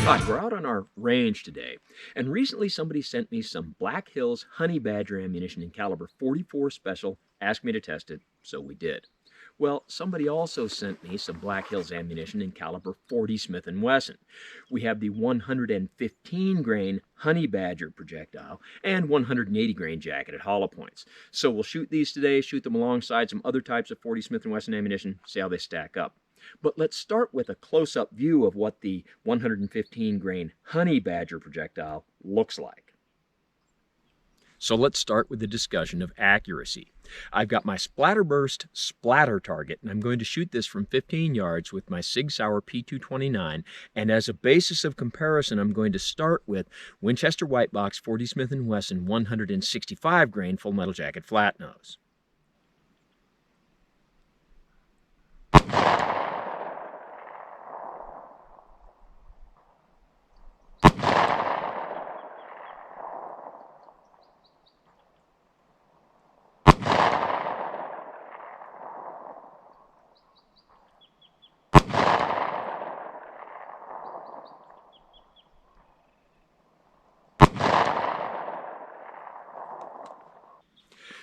Hi, we're out on our range today, and recently somebody sent me some Black Hills Honey Badger ammunition in caliber 44 special, asked me to test it, so we did. Well, somebody also sent me some Black Hills ammunition in caliber 40 Smith & Wesson. We have the 115 grain Honey Badger projectile and 180 grain jacketed hollow points. So we'll shoot these today, shoot them alongside some other types of 40 Smith & Wesson ammunition, see how they stack up. But let's start with a close-up view of what the 115 grain Honey Badger projectile looks like. So let's start with the discussion of accuracy. I've got my Splatterburst splatter target, and I'm going to shoot this from 15 yards with my Sig Sauer P229, and as a basis of comparison, I'm going to start with Winchester White Box 40 Smith & Wesson 165 grain Full Metal Jacket flat nose.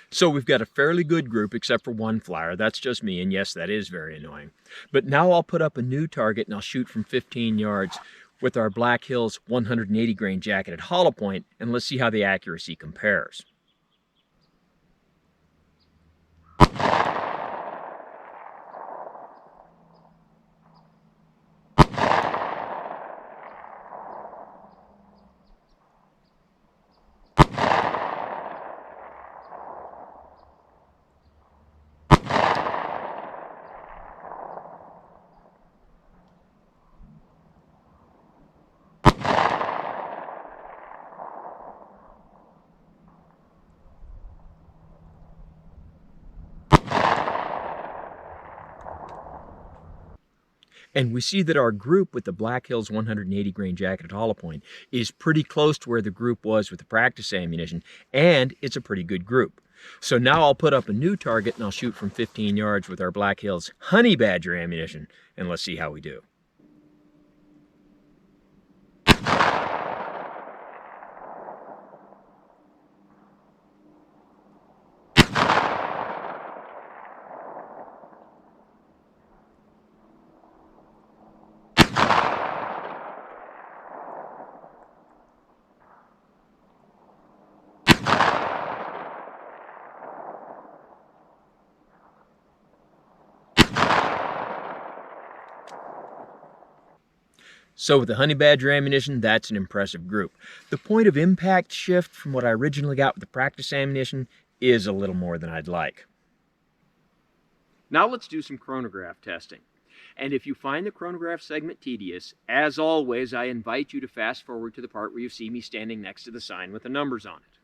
So we've got a fairly good group except for one flyer. That's just me, and yes, that is very annoying. But now I'll put up a new target and I'll shoot from 15 yards with our Black Hills 180 grain jacketed hollow point, and let's see how the accuracy compares. And we see that our group with the Black Hills 180 grain jacketed hollow point is pretty close to where the group was with the practice ammunition, and it's a pretty good group. So now I'll put up a new target and I'll shoot from 15 yards with our Black Hills Honey Badger ammunition, and let's see how we do. So with the Honey Badger ammunition, that's an impressive group. The point of impact shift from what I originally got with the practice ammunition is a little more than I'd like. Now let's do some chronograph testing. And if you find the chronograph segment tedious, as always, I invite you to fast forward to the part where you see me standing next to the sign with the numbers on it.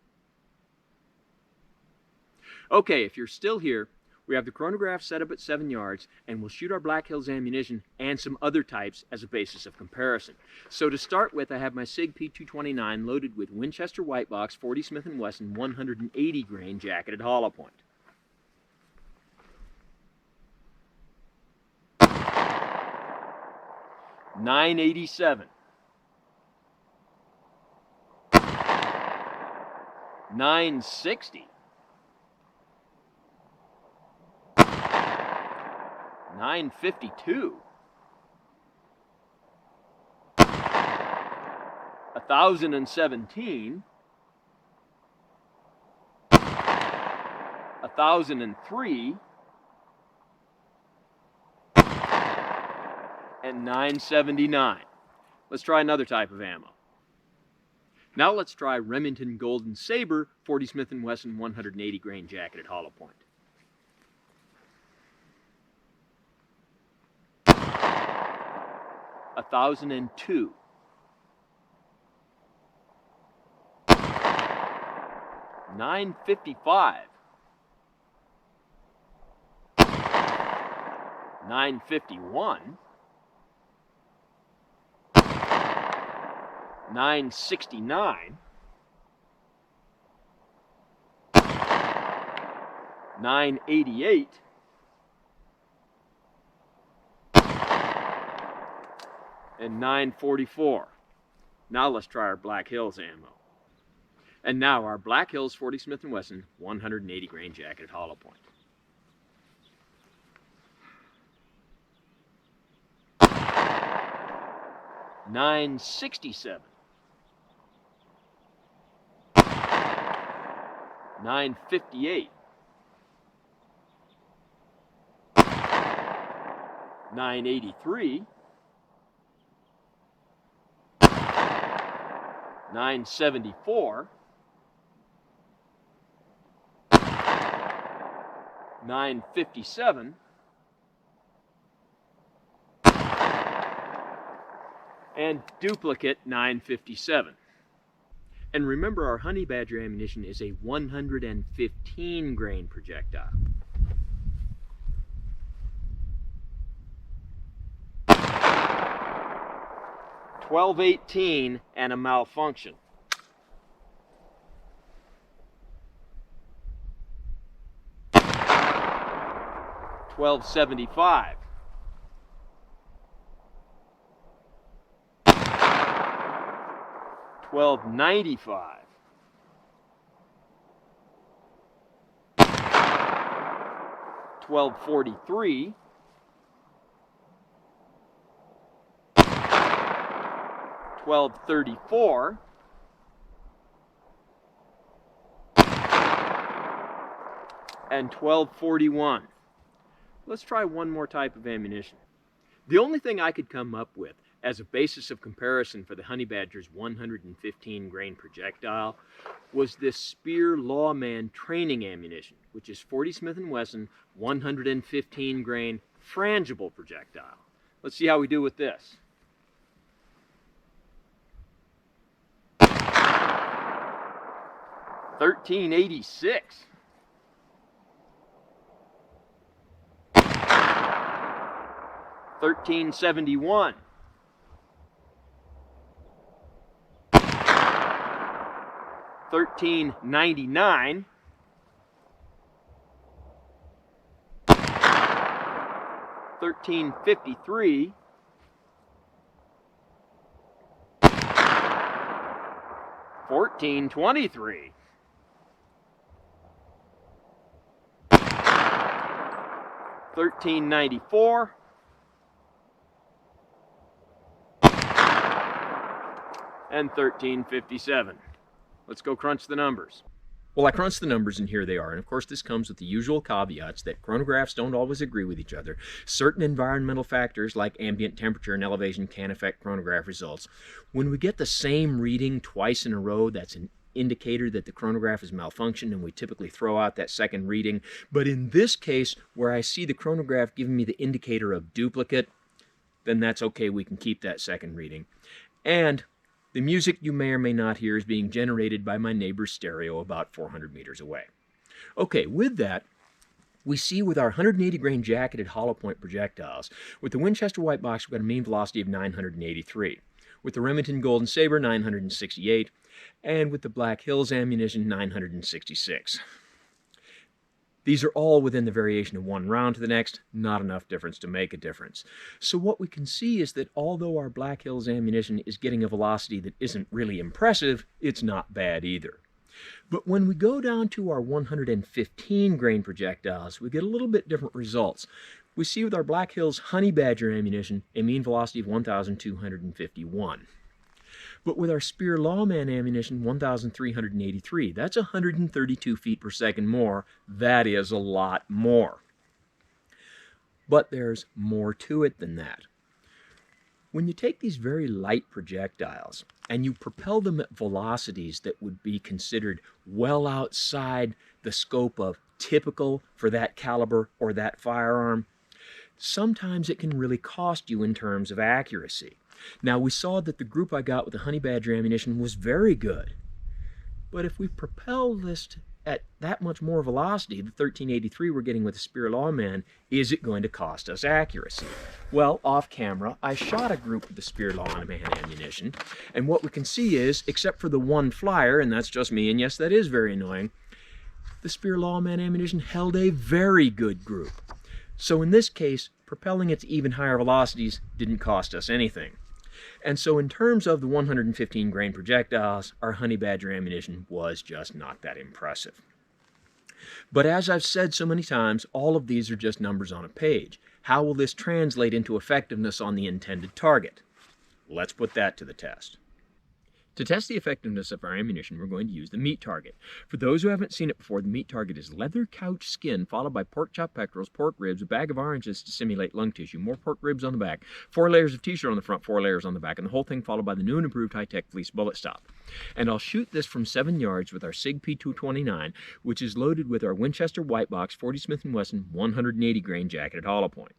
Okay, if you're still here, we have the chronograph set up at 7 yards, and we'll shoot our Black Hills ammunition and some other types as a basis of comparison. So to start with, I have my SIG P229 loaded with Winchester White Box 40 Smith & Wesson 180 grain jacketed hollow point. .987, 960, 952, 1017, 1003, and 979. Let's try another type of ammo. Now let's try Remington Golden Saber 40 Smith & Wesson 180 grain jacketed hollow point. $1,002, 955, 951, 969, 988, and 944. Now let's try our Black Hills ammo. And now our Black Hills 40 Smith & Wesson 180 grain jacketed hollow point. $9.67. $9.58. $9.83. $9.74. $9.57. And duplicate $9.57. And remember, our honey badger ammunition is a 115 grain projectile. $12.18 and a malfunction. $12.75. $12.95. $12.43. $12.34. And $12.41. Let's try one more type of ammunition. The only thing I could come up with as a basis of comparison for the honey badger's 115 grain projectile was this Speer Lawman training ammunition, which is 40 Smith & Wesson 115 grain frangible projectile. Let's see how we do with this. $13.86. $13.71. $13.99. $13.53. $14.23. $13.94. And $13.57. Let's go crunch the numbers. Well, I crunched the numbers, and here they are. And of course, this comes with the usual caveats that chronographs don't always agree with each other. Certain environmental factors like ambient temperature and elevation can affect chronograph results. When we get the same reading twice in a row, that's an indicator that the chronograph is malfunctioned, and we typically throw out that second reading. But in this case, where I see the chronograph giving me the indicator of duplicate, then that's okay. We can keep that second reading. And the music you may or may not hear is being generated by my neighbor's stereo about 400 meters away. Okay, with that, we see with our 180 grain jacketed hollow point projectiles, with the Winchester White Box, we've got a mean velocity of 983. With the Remington Golden Saber, 968. And with the Black Hills ammunition, 966. These are all within the variation of one round to the next, not enough difference to make a difference. So what we can see is that although our Black Hills ammunition is getting a velocity that isn't really impressive, it's not bad either. But when we go down to our 115 grain projectiles, we get a little bit different results. We see with our Black Hills Honey Badger ammunition a mean velocity of 1,251. But with our Speer Lawman ammunition, 1,383. That's 132 feet per second more. That is a lot more. But there's more to it than that. When you take these very light projectiles and you propel them at velocities that would be considered well outside the scope of typical for that caliber or that firearm, sometimes it can really cost you in terms of accuracy. Now, we saw that the group I got with the Honey Badger ammunition was very good. But if we propel this at that much more velocity, the 1383 we're getting with the Speer Lawman, is it going to cost us accuracy? Well, off camera, I shot a group with the Speer Lawman ammunition, and what we can see is, except for the one flyer, and that's just me, and yes, that is very annoying, the Speer Lawman ammunition held a very good group. So in this case, propelling it to even higher velocities didn't cost us anything. And so in terms of the 115 grain projectiles, our honey badger ammunition was just not that impressive. But as I've said so many times, all of these are just numbers on a page. How will this translate into effectiveness on the intended target? Let's put that to the test. To test the effectiveness of our ammunition, we're going to use the meat target. For those who haven't seen it before, the meat target is leather couch skin, followed by pork chop pectorals, pork ribs, a bag of oranges to simulate lung tissue, more pork ribs on the back, 4 layers of t-shirt on the front, 4 layers on the back, and the whole thing followed by the new and improved high-tech fleece bullet stop. And I'll shoot this from 7 yards with our SIG P229, which is loaded with our Winchester White Box 40 Smith & Wesson 180 grain jacketed hollow point.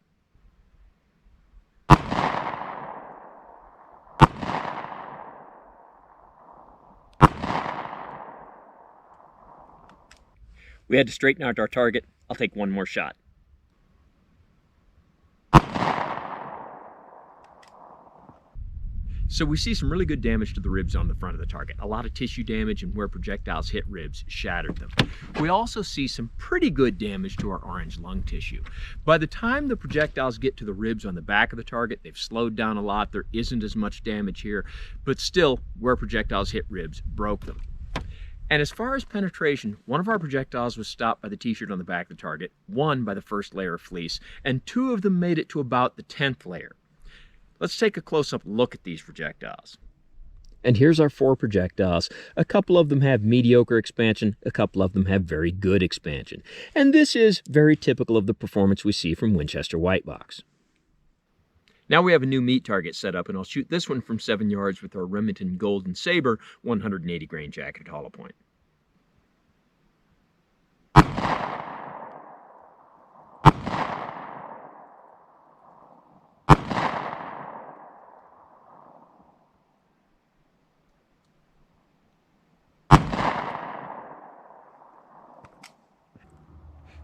We had to straighten out our target. I'll take one more shot. So we see some really good damage to the ribs on the front of the target. A lot of tissue damage, and where projectiles hit ribs, shattered them. We also see some pretty good damage to our orange lung tissue. By the time the projectiles get to the ribs on the back of the target, they've slowed down a lot. There isn't as much damage here, but still, where projectiles hit ribs, broke them. And as far as penetration, one of our projectiles was stopped by the t-shirt on the back of the target, one by the first layer of fleece, and 2 of them made it to about the 10th layer. Let's take a close-up look at these projectiles. And here's our 4 projectiles. A couple of them have mediocre expansion, a couple of them have very good expansion. And this is very typical of the performance we see from Winchester White Box. Now we have a new meat target set up, and I'll shoot this one from 7 yards with our Remington Golden Saber 180 grain jacketed hollow point.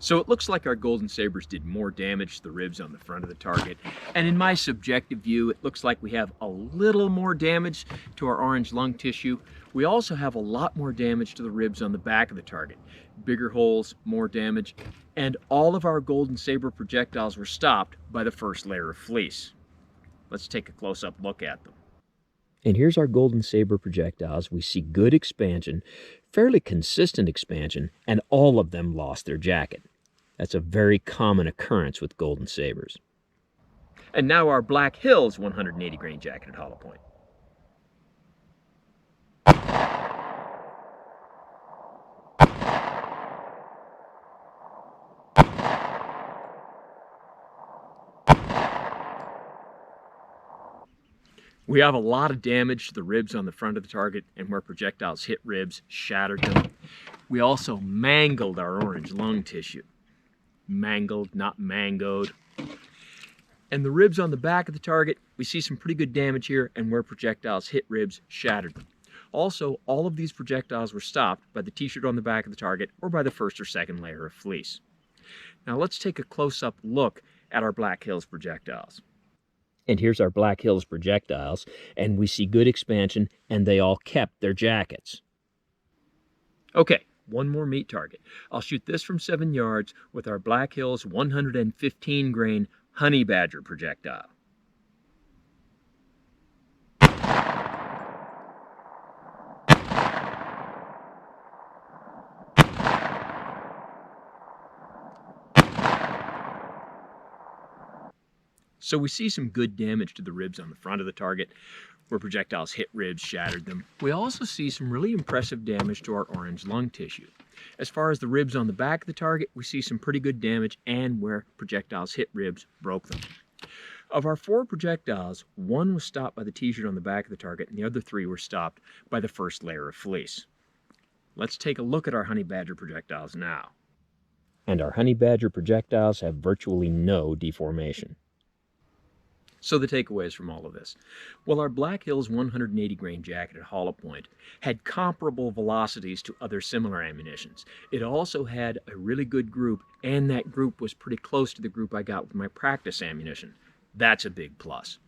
So it looks like our Golden Sabers did more damage to the ribs on the front of the target. And in my subjective view, it looks like we have a little more damage to our orange lung tissue. We also have a lot more damage to the ribs on the back of the target. Bigger holes, more damage, and all of our Golden Saber projectiles were stopped by the first layer of fleece. Let's take a close-up look at them. And here's our Golden Saber projectiles. We see good expansion, fairly consistent expansion, and all of them lost their jacket. That's a very common occurrence with Golden Sabers. And now our Black Hills 180 grain jacketed hollow point. We have a lot of damage to the ribs on the front of the target, and where projectiles hit ribs, shattered them. We also mangled our orange lung tissue. Mangled, not mangoed. And the ribs on the back of the target, we see some pretty good damage here, and where projectiles hit ribs, shattered them. Also, all of these projectiles were stopped by the t-shirt on the back of the target or by the first or second layer of fleece. Now let's take a close-up look at our Black Hills projectiles. And here's our Black Hills projectiles, and we see good expansion, and they all kept their jackets. Okay, one more meat target. I'll shoot this from 7 yards with our Black Hills 115 grain honey badger projectile. So we see some good damage to the ribs on the front of the target, where projectiles hit ribs, shattered them. We also see some really impressive damage to our orange lung tissue. As far as the ribs on the back of the target, we see some pretty good damage, and where projectiles hit ribs, broke them. Of our 4 projectiles, 1 was stopped by the t-shirt on the back of the target, and the other 3 were stopped by the first layer of fleece. Let's take a look at our honey badger projectiles now. And our honey badger projectiles have virtually no deformation. So the takeaways from all of this. Well, our Black Hills 180 grain jacketed hollow point had comparable velocities to other similar ammunitions. It also had a really good group, and that group was pretty close to the group I got with my practice ammunition. That's a big plus.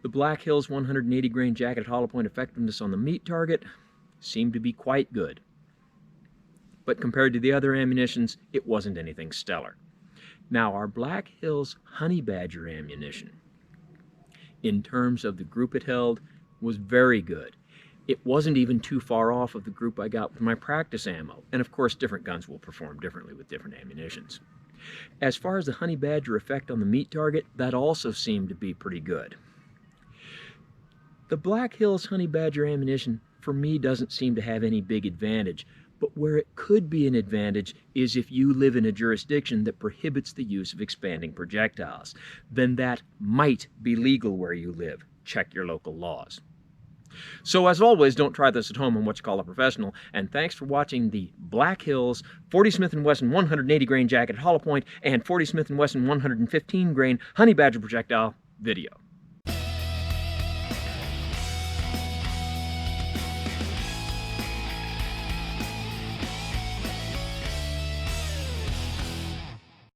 The Black Hills 180 grain jacketed hollow point effectiveness on the meat target seemed to be quite good. But compared to the other ammunitions, it wasn't anything stellar. Now, our Black Hills honey badger ammunition, in terms of the group it held was very good. It wasn't even too far off of the group I got with my practice ammo, and of course different guns will perform differently with different ammunitions. As far as the honey badger effect on the meat target, that also seemed to be pretty good. The Black Hills honey badger ammunition for me doesn't seem to have any big advantage, but where it could be an advantage is if you live in a jurisdiction that prohibits the use of expanding projectiles. Then that might be legal where you live. Check your local laws. So as always, don't try this at home on what you call a professional, and thanks for watching the Black Hills 40 Smith & Wesson 180 grain jacket hollow point and 40 Smith & Wesson 115 grain honey badger projectile video.